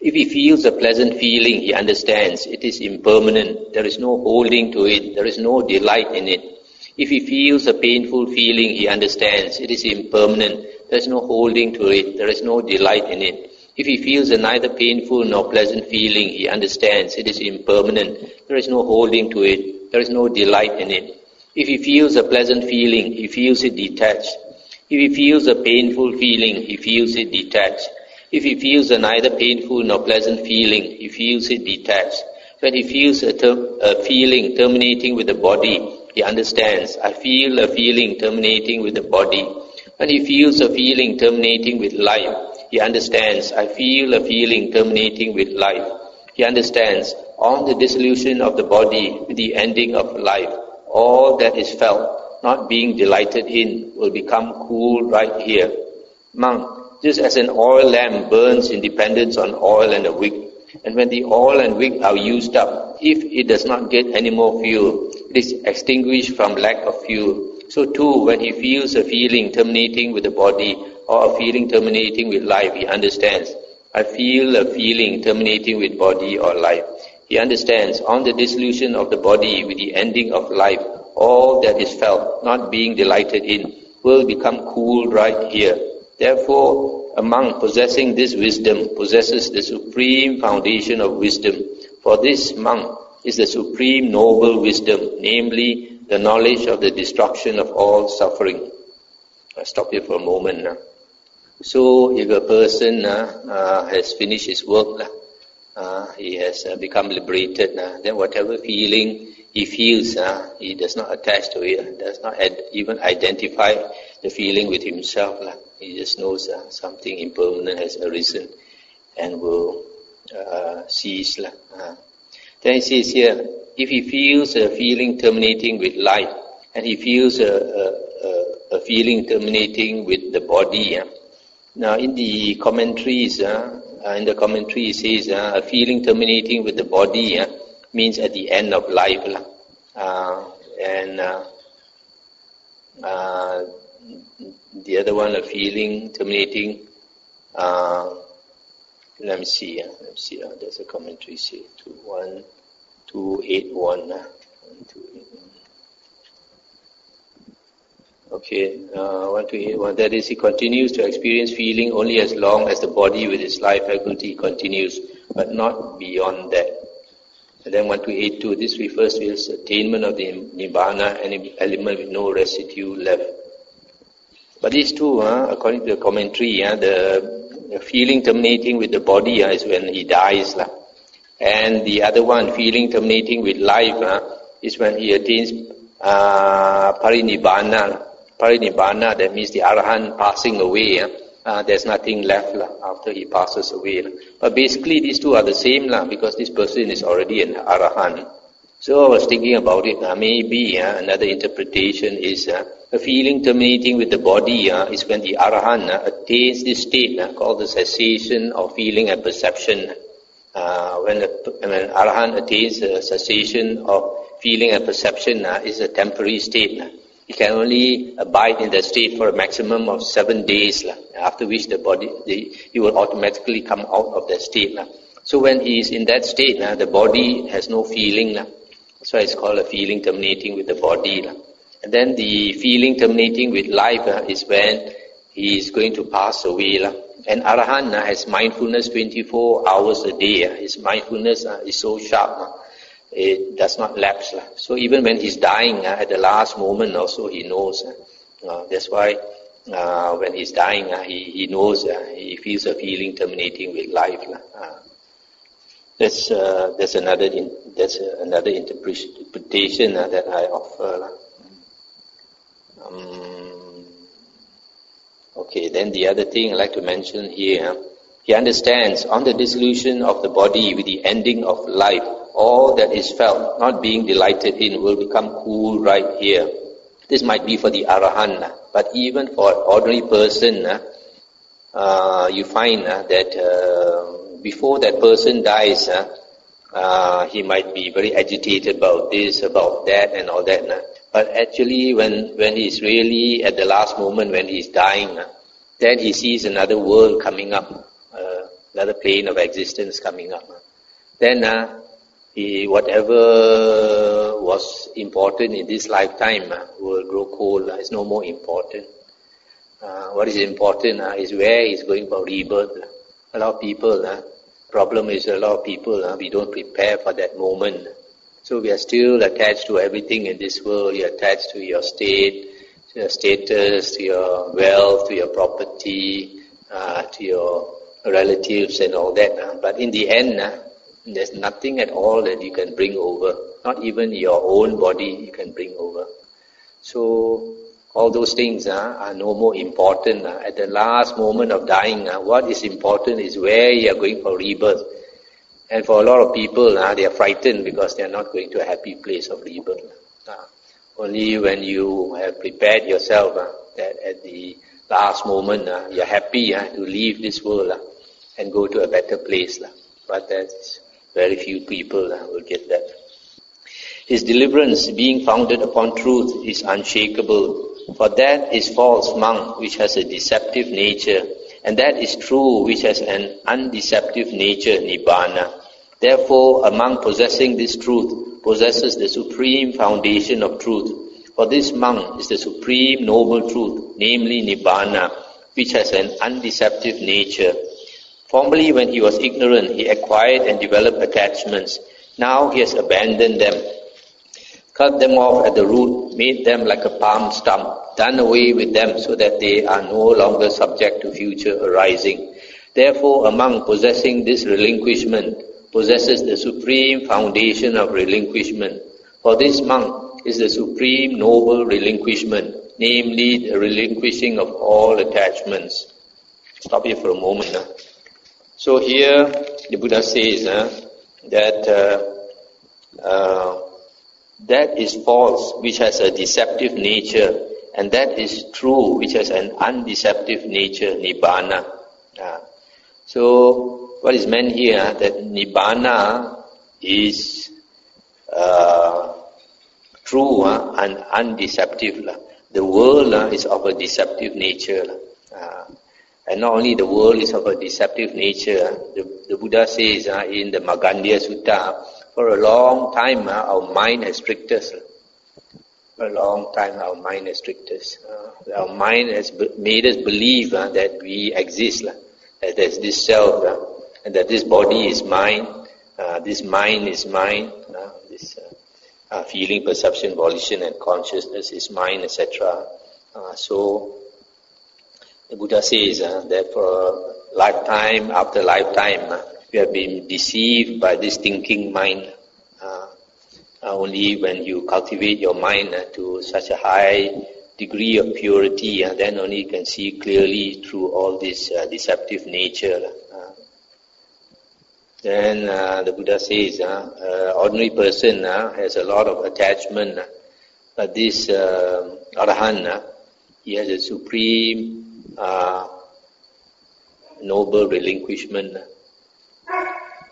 If he feels a pleasant feeling, he understands it is impermanent. There is no holding to it. There is no delight in it. If he feels a painful feeling, he understands it is impermanent. There is no holding to it. There is no delight in it. If he feels a neither painful nor pleasant feeling, he understands it is impermanent. There is no holding to it. There is no delight in it. If he feels a pleasant feeling, he feels it detached. If he feels a painful feeling, he feels it detached. If he feels a neither painful nor pleasant feeling, he feels it detached. When he feels a feeling terminating with the body, he understands, I feel a feeling terminating with the body. When he feels a feeling terminating with life, he understands, I feel a feeling terminating with life. He understands, on the dissolution of the body, with the ending of life, all that is felt, not being delighted in, will become cool right here. Monk, just as an oil lamp burns in dependence on oil and a wick, and when the oil and wick are used up, if it does not get any more fuel, it is extinguished from lack of fuel. So too, when he feels a feeling terminating with the body, or a feeling terminating with life, he understands, I feel a feeling terminating with body or life. He understands, on the dissolution of the body with the ending of life, all that is felt, not being delighted in, will become cool right here. Therefore, a monk possessing this wisdom possesses the supreme foundation of wisdom. For this monk is the supreme noble wisdom, namely the knowledge of the destruction of all suffering. I'll stop here for a moment now. So, if a person has finished his work, he has become liberated, then whatever feeling he feels, he does not attach to it, does not even identify the feeling with himself. He just knows something impermanent has arisen and will cease. Then he says here, if he feels a feeling terminating with life, and he feels a feeling terminating with the body. Now in the commentaries, it says a feeling terminating with the body means at the end of life. The other one, a feeling terminating, let me see, there's a commentary, say, 1281. Okay, 1281, that is, he continues to experience feeling only as long as the body with its life faculty continues, but not beyond that. And then 1282, this refers to his attainment of the Nibbana, an element with no residue left. But these two, according to the commentary, the feeling terminating with the body is when he dies. And the other one, feeling terminating with life, is when he attains parinibbana. Parinibbana, that means the Arahant passing away. There's nothing left after he passes away. But basically these two are the same because this person is already an Arahant. So I was thinking about it. Maybe another interpretation is a feeling terminating with the body is when the Arahant attains this state called the cessation of feeling and perception. When an Arahant attains a cessation of feeling and perception, is a temporary state. He can only abide in that state for a maximum of 7 days, after which he will automatically come out of that state. So when he is in that state, the body has no feeling. That's why it's called a feeling terminating with the body. And then the feeling terminating with life is when he is going to pass away. And Arahant has mindfulness 24 hours a day. His mindfulness is so sharp. It does not lapse. So even when he's dying, at the last moment also he knows. That's why when he's dying, he knows, he feels a feeling terminating with life. That's another interpretation that I offer. Okay, then the other thing I'd like to mention here, he understands on the dissolution of the body with the ending of life, all that is felt, not being delighted in, will become cool right here. This might be for the Arahant, but even for an ordinary person, you find that before that person dies, he might be very agitated about this, about that, and all that. But actually, when he's really at the last moment, when he's dying, then he sees another world coming up, another plane of existence coming up. Then whatever was important in this lifetime will grow cold. It's no more important. What is important is where he's going for rebirth. A lot of people, problem is a lot of people, we don't prepare for that moment. So we are still attached to everything in this world. You're attached to your state, to your status, to your wealth, to your property, to your relatives and all that. But in the end, there's nothing at all that you can bring over. Not even your own body you can bring over. So all those things are no more important. At the last moment of dying, what is important is where you are going for rebirth. And for a lot of people, they are frightened because they are not going to a happy place of rebirth. Only when you have prepared yourself that at the last moment you're happy to leave this world and go to a better place. But that's very few people will get that. His deliverance, being founded upon truth, is unshakable. For that is false monk, which has a deceptive nature, and that is true, which has an undeceptive nature, nibbana. Therefore, a monk possessing this truth possesses the supreme foundation of truth. For this monk is the supreme noble truth, namely nibbana, which has an undeceptive nature. Formerly, when he was ignorant, he acquired and developed attachments. Now he has abandoned them, cut them off at the root, made them like a palm stump, done away with them so that they are no longer subject to future arising. Therefore, a monk possessing this relinquishment possesses the supreme foundation of relinquishment. For this monk is the supreme noble relinquishment, namely the relinquishing of all attachments. Stop here for a moment. So here the Buddha says that that is false, which has a deceptive nature, and that is true, which has an undeceptive nature, nibbana. So what is meant here, that nibbana is true and undeceptive. The world is of a deceptive nature. And not only the world is of a deceptive nature, the Buddha says in the Magandhya Sutta, for a long time our mind has tricked us. For a long time our mind has tricked us. Our mind has made us believe that we exist, that there's this self, and that this body is mine, this mind is mine, this feeling, perception, volition and consciousness is mine, etc. So the Buddha says that for lifetime after lifetime we have been deceived by this thinking mind. Only when you cultivate your mind to such a high degree of purity, then only you can see clearly through all this deceptive nature. Then the Buddha says, ordinary person has a lot of attachment, but this Arahant, he has a supreme noble relinquishment.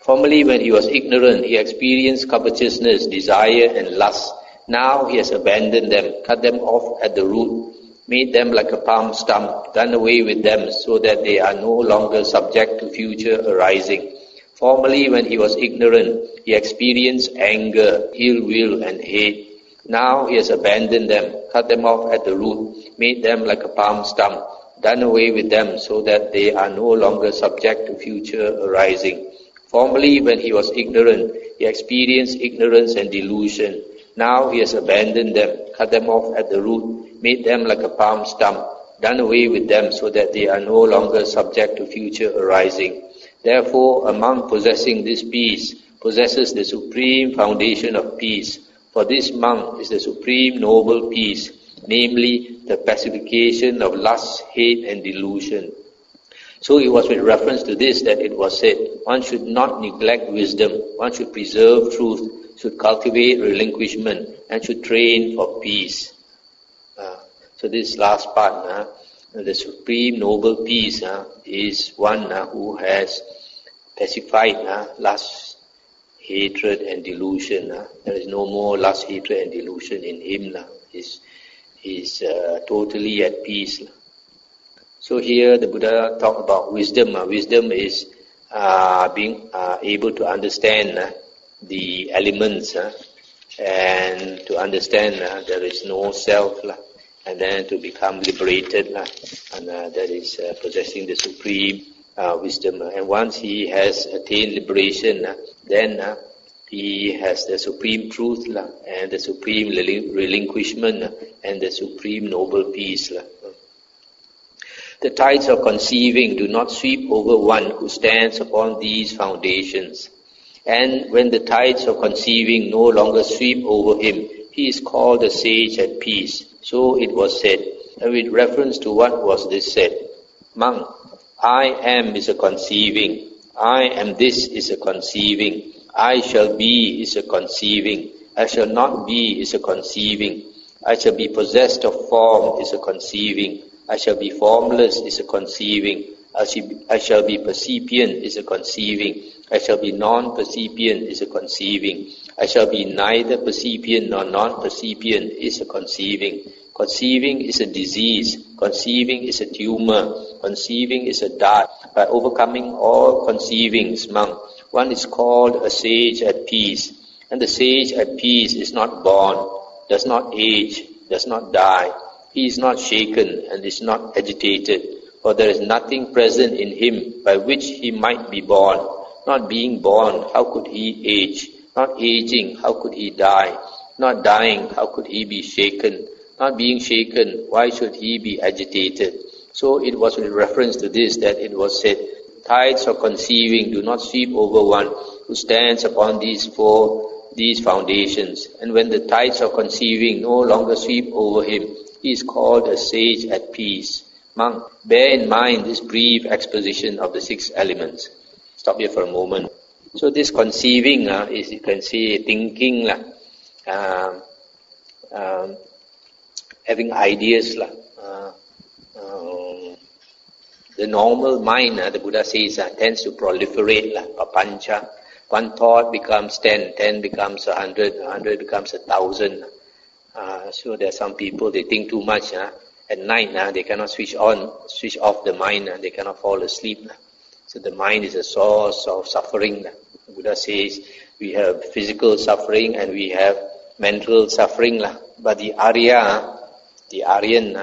Formerly, when he was ignorant, he experienced covetousness, desire and lust. Now he has abandoned them, cut them off at the root, made them like a palm stump, done away with them so that they are no longer subject to future arising. Formerly, when he was ignorant, he experienced anger, ill will and hate. Now he has abandoned them, cut them off at the root, made them like a palm stump, done away with them so that they are no longer subject to future arising. Formerly, when he was ignorant, he experienced ignorance and delusion. Now he has abandoned them, cut them off at the root, made them like a palm stump, done away with them so that they are no longer subject to future arising. Therefore, a monk possessing this peace possesses the supreme foundation of peace. For this monk is the supreme noble peace, namely the pacification of lust, hate and delusion. So it was with reference to this that it was said, one should not neglect wisdom, one should preserve truth, should cultivate relinquishment, and should train for peace. So this last part, the supreme noble peace is one who has pacified lust, hatred and delusion. There is no more lust, hatred and delusion in him. He's totally at peace. So here the Buddha talked about wisdom. Wisdom is being able to understand the elements and to understand there is no self, and then to become liberated, and that is possessing the supreme wisdom. And once he has attained liberation, then he has the supreme truth and the supreme relinquishment and the supreme noble peace. The tides of conceiving do not sweep over one who stands upon these foundations. And when the tides of conceiving no longer sweep over him, he is called a sage at peace. So it was said. And with reference to what was this said? Monk, I am is a conceiving. I am this is a conceiving. I shall be is a conceiving. I shall not be is a conceiving. I shall be possessed of form is a conceiving. I shall be formless is a conceiving. I shall be percipient is a conceiving. I shall be non-percipient is a conceiving. I shall be neither percipient nor non-percipient is a conceiving. Conceiving is a disease. Conceiving is a tumor. Conceiving is a dart. By overcoming all conceivings, monk, one is called a sage at peace. And the sage at peace is not born, does not age, does not die. He is not shaken and is not agitated, for there is nothing present in him by which he might be born. Not being born, how could he age? Not aging, how could he die? Not dying, how could he be shaken? Not being shaken, why should he be agitated? So it was with reference to this that it was said, tides of conceiving do not sweep over one who stands upon these foundations. And when the tides of conceiving no longer sweep over him, he is called a sage at peace. Monk, bear in mind this brief exposition of the 6 elements. Stop here for a moment. So this conceiving is, you can say, thinking, having ideas. The normal mind, the Buddha says, tends to proliferate, papancha. One thought becomes 10, 10 becomes 100, 100 becomes 1,000. So there are some people, they think too much. At night, they cannot switch off the mind, they cannot fall asleep. So the mind is a source of suffering. The Buddha says we have physical suffering and we have mental suffering. But the Arya, the Aryan,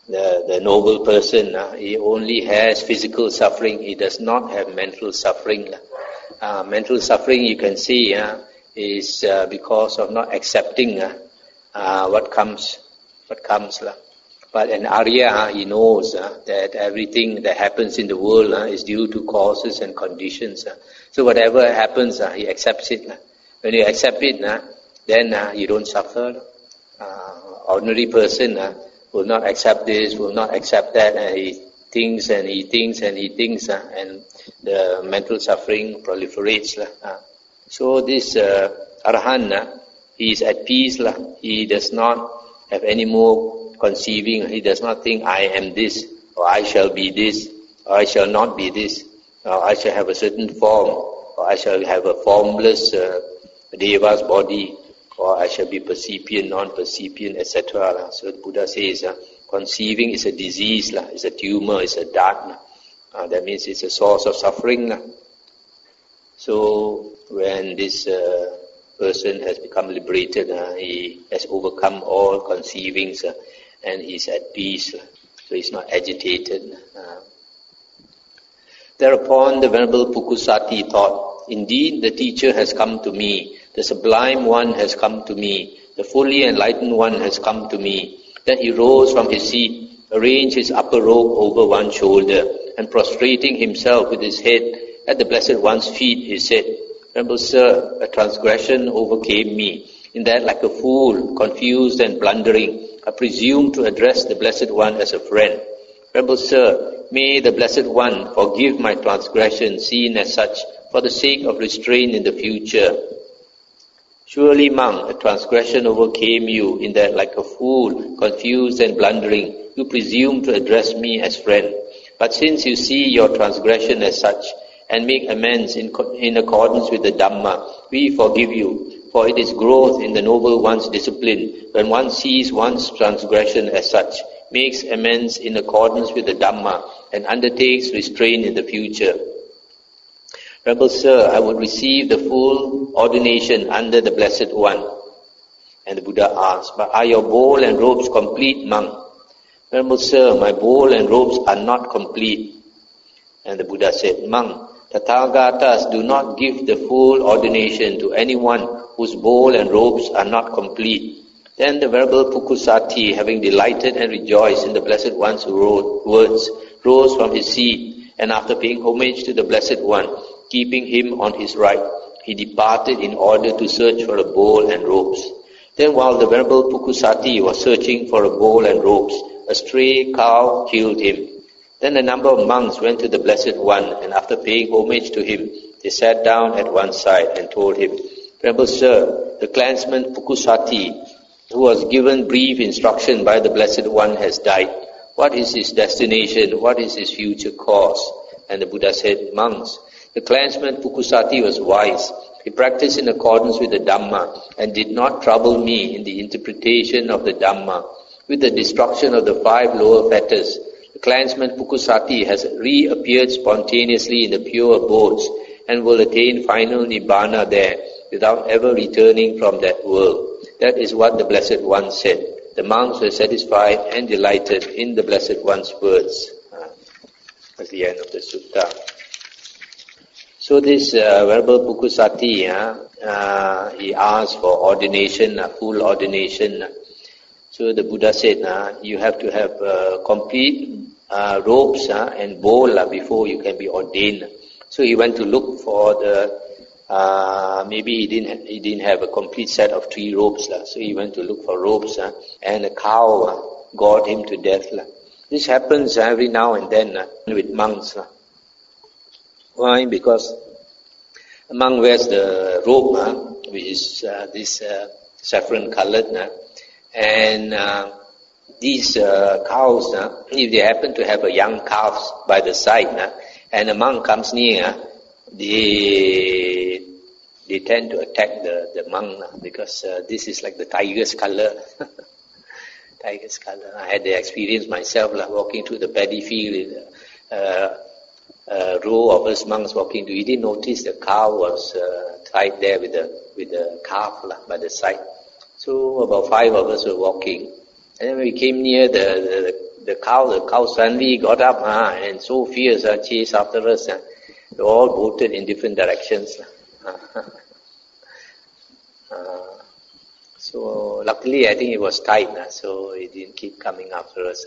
the noble person, he only has physical suffering. He does not have mental suffering. Mental suffering, you can see, is because of not accepting what comes. But an Arya, he knows that everything that happens in the world is due to causes and conditions. So whatever happens, he accepts it. When you accept it, then you don't suffer. Ordinary person will not accept this, will not accept that, and he thinks and he thinks and he thinks, and the mental suffering proliferates. So this Arahant, he is at peace. He does not have any more conceiving. He does not think, I am this, or I shall be this, or I shall not be this, or I shall have a certain form, or I shall have a formless Deva's body, or I shall be percipient, non-percipient, etc. So the Buddha says, conceiving is a disease, is a tumor, is a dart. That means it's a source of suffering. So when this person has become liberated, he has overcome all conceivings, and he's at peace, so he's not agitated. Thereupon the Venerable Pukusati thought, indeed the teacher has come to me, the sublime one has come to me, the fully enlightened one has come to me. Then he rose from his seat, arranged his upper robe over one shoulder, and prostrating himself with his head at the Blessed One's feet, he said, Venerable Sir, a transgression overcame me, in that like a fool, confused and blundering, I presume to address the Blessed One as a friend. Venerable Sir, may the Blessed One forgive my transgression seen as such for the sake of restraint in the future. Surely, monk, a transgression overcame you in that like a fool, confused and blundering, you presume to address me as friend. But since you see your transgression as such and make amends in accordance with the Dhamma, we forgive you. For it is growth in the noble one's discipline when one sees one's transgression as such, makes amends in accordance with the Dhamma, and undertakes restraint in the future. Venerable Sir, I would receive the full ordination under the Blessed One. And the Buddha asked, but are your bowl and robes complete, monk? Venerable Sir, my bowl and robes are not complete. And the Buddha said, monk, Tathagatas do not give the full ordination to anyone whose bowl and robes are not complete. Then the Venerable Pukusati, having delighted and rejoiced in the Blessed One's words, rose from his seat, and after paying homage to the Blessed One, keeping him on his right, he departed in order to search for a bowl and robes. Then while the Venerable Pukusati was searching for a bowl and robes, a stray cow killed him. Then a number of monks went to the Blessed One, and after paying homage to him, they sat down at one side and told him, Venerable Sir, the clansman Pukusati, who was given brief instruction by the Blessed One, has died. What is his destination? What is his future course? And the Buddha said, monks, the clansman Pukusati was wise. He practiced in accordance with the Dhamma and did not trouble me in the interpretation of the Dhamma. With the destruction of the 5 lower fetters, the clansman Pukusati has reappeared spontaneously in the pure abodes and will attain final Nibbana there without ever returning from that world. That is what the Blessed One said. The monks were satisfied and delighted in the Blessed One's words. That's the end of the sutta. So this Venerable Pukusati, he asked for ordination, full ordination. So the Buddha said, you have to have complete robes and bowl before you can be ordained. So he went to look for the, maybe he didn't have a complete set of 3 robes. So he went to look for robes and a cow gored him to death. This happens every now and then with monks. Why? Because a monk wears the robe, which is this saffron colored, and these cows, if they happen to have a young calf by the side, and a monk comes near, they tend to attack the monk because this is like the tiger's color. Tiger's color. I had the experience myself, walking through the paddy field. A row of us monks walking. We didn't notice the cow was tied there with the calf by the side. So about 5 of us were walking, and then when we came near the cow suddenly got up and so fierce, chased after us. They all bolted in different directions. So luckily, I think it was tight, so it didn't keep coming after us.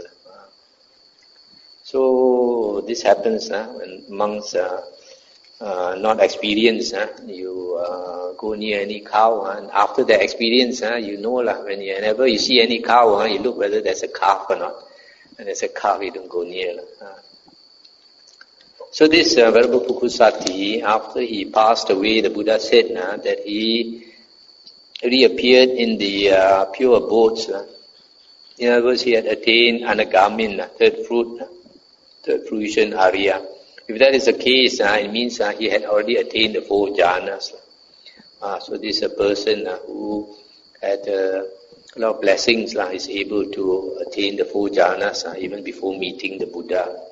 So this happens when monks are not experienced. You go near any cow, and after that experience, you know whenever you see any cow, you look whether there's a calf or not. And there's a calf, you don't go near. So this Venerable Pukusati, after he passed away, the Buddha said that he reappeared in the pure abodes. In other words, he had attained Anagamin, third fruition Arya. If that is the case, it means he had already attained the 4 jhanas. So this is a person who had a lot of blessings, is able to attain the 4 jhanas even before meeting the Buddha.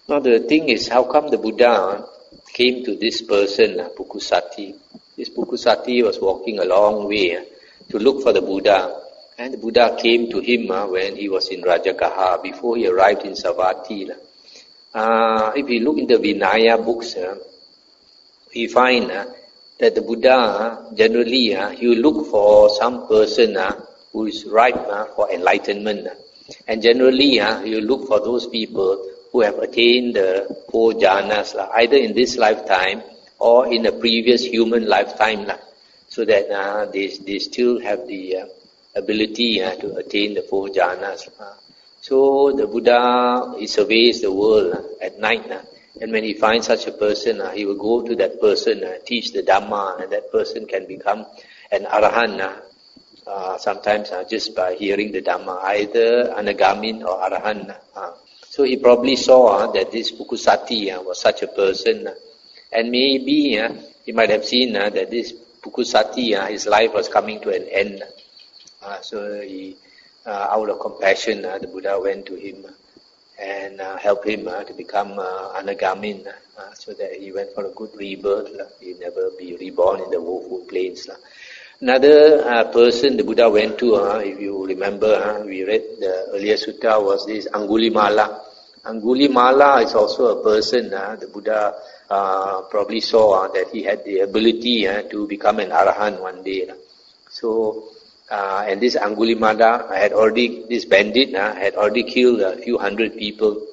Now the thing is, how come the Buddha came to this person, Pukusati? This Pukusati was walking a long way to look for the Buddha. And the Buddha came to him when he was in Rajagaha, before he arrived in Savatthi. If you look in the Vinaya books, we find that the Buddha, generally, he will look for some person who is ripe for enlightenment. And generally, he will look for those people who have attained the 4 jhanas, either in this lifetime or in a previous human lifetime, so that they still have the ability to attain the 4 jhanas. So the Buddha, he surveys the world at night, and when he finds such a person, he will go to that person, teach the Dhamma, and that person can become an Arahant, sometimes just by hearing the Dhamma, either Anagamin or Arahant. So he probably saw that this Pukusati was such a person, and maybe he might have seen that this Pukusati, his life was coming to an end. So he, out of compassion, the Buddha went to him and help him to become anagamin, so that he went for a good rebirth. He never be reborn in the woeful plains. Another person the Buddha went to, if you remember, we read the earlier sutta, was this Angulimala. Angulimala is also a person the Buddha probably saw that he had the ability to become an arahant one day. So, and this Angulimala had already, this bandit had already killed a few hundred people.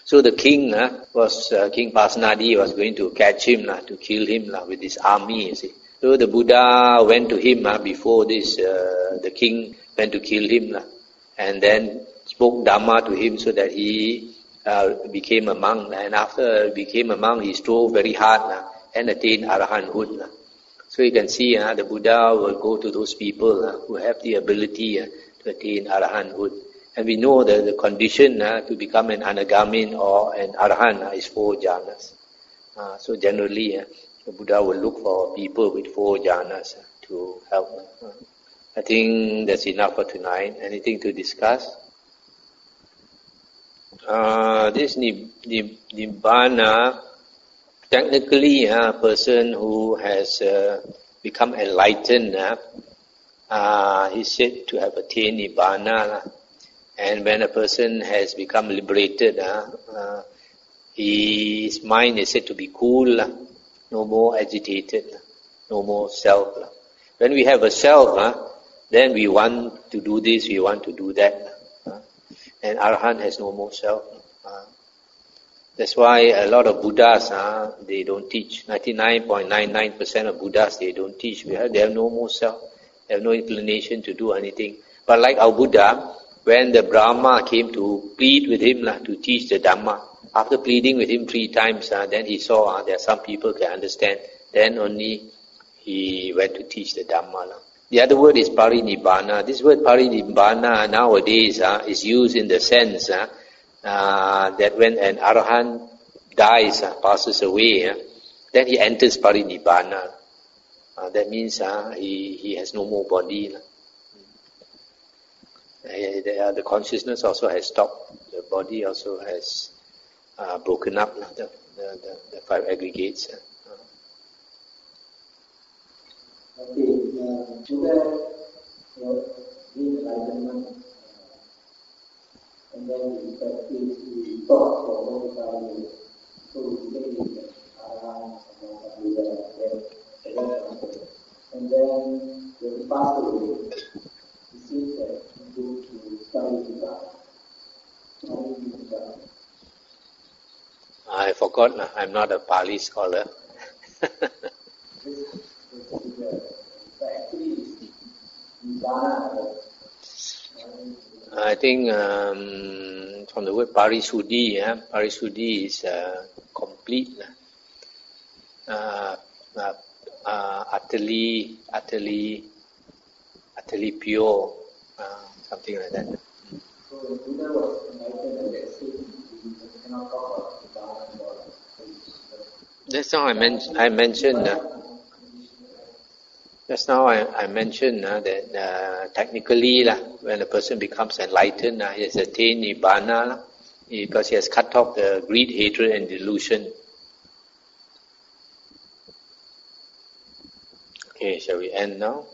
So the king King Pasenadi was going to catch him, to kill him with his army, you see. So the Buddha went to him before this, the king went to kill him, and then spoke Dhamma to him so that he became a monk. And after he became a monk, he strove very hard and attained arahanthood. So you can see the Buddha will go to those people who have the ability to attain arahanthood. And we know that the condition to become an anagamin or an arahant is 4 jhanas. So generally, the Buddha will look for people with 4 jhanas to help. I think that's enough for tonight. Anything to discuss? This Nibbana, technically a person who has become enlightened is said to have attained Nibbana. And when a person has become liberated, his mind is said to be cool, no more agitated, no more self. When we have a self, then we want to do this, we want to do that. And Arahant has no more self. That's why a lot of Buddhas, they don't teach. 99.99% of Buddhas, they don't teach. They have no more self. They have no inclination to do anything. But like our Buddha, when the Brahma came to plead with him to teach the Dhamma, after pleading with him 3 times, then he saw there are some people can understand. Then only he went to teach the Dhamma. The other word is parinibbana. This word parinibbana nowadays is used in the sense that when an arahant dies, passes away, then he enters parinibbana. That means he has no more body. The consciousness also has stopped. The body also has broken up, the 5 aggregates. And then we practice, we talk for 45 years. So we say around and then when we pass away, we see that we go to study Buddha. I forgot, I'm not a Pali scholar. I think from the word parisuddhi, parisuddhi is complete, utterly pure, something like that. So the Buddha was enlightened at that stage, we cannot talk about Dhamma. That's how I mentioned. Just now I mentioned that technically when a person becomes enlightened, he has attained Nibbana because he has cut off the greed, hatred and delusion. Okay, shall we end now?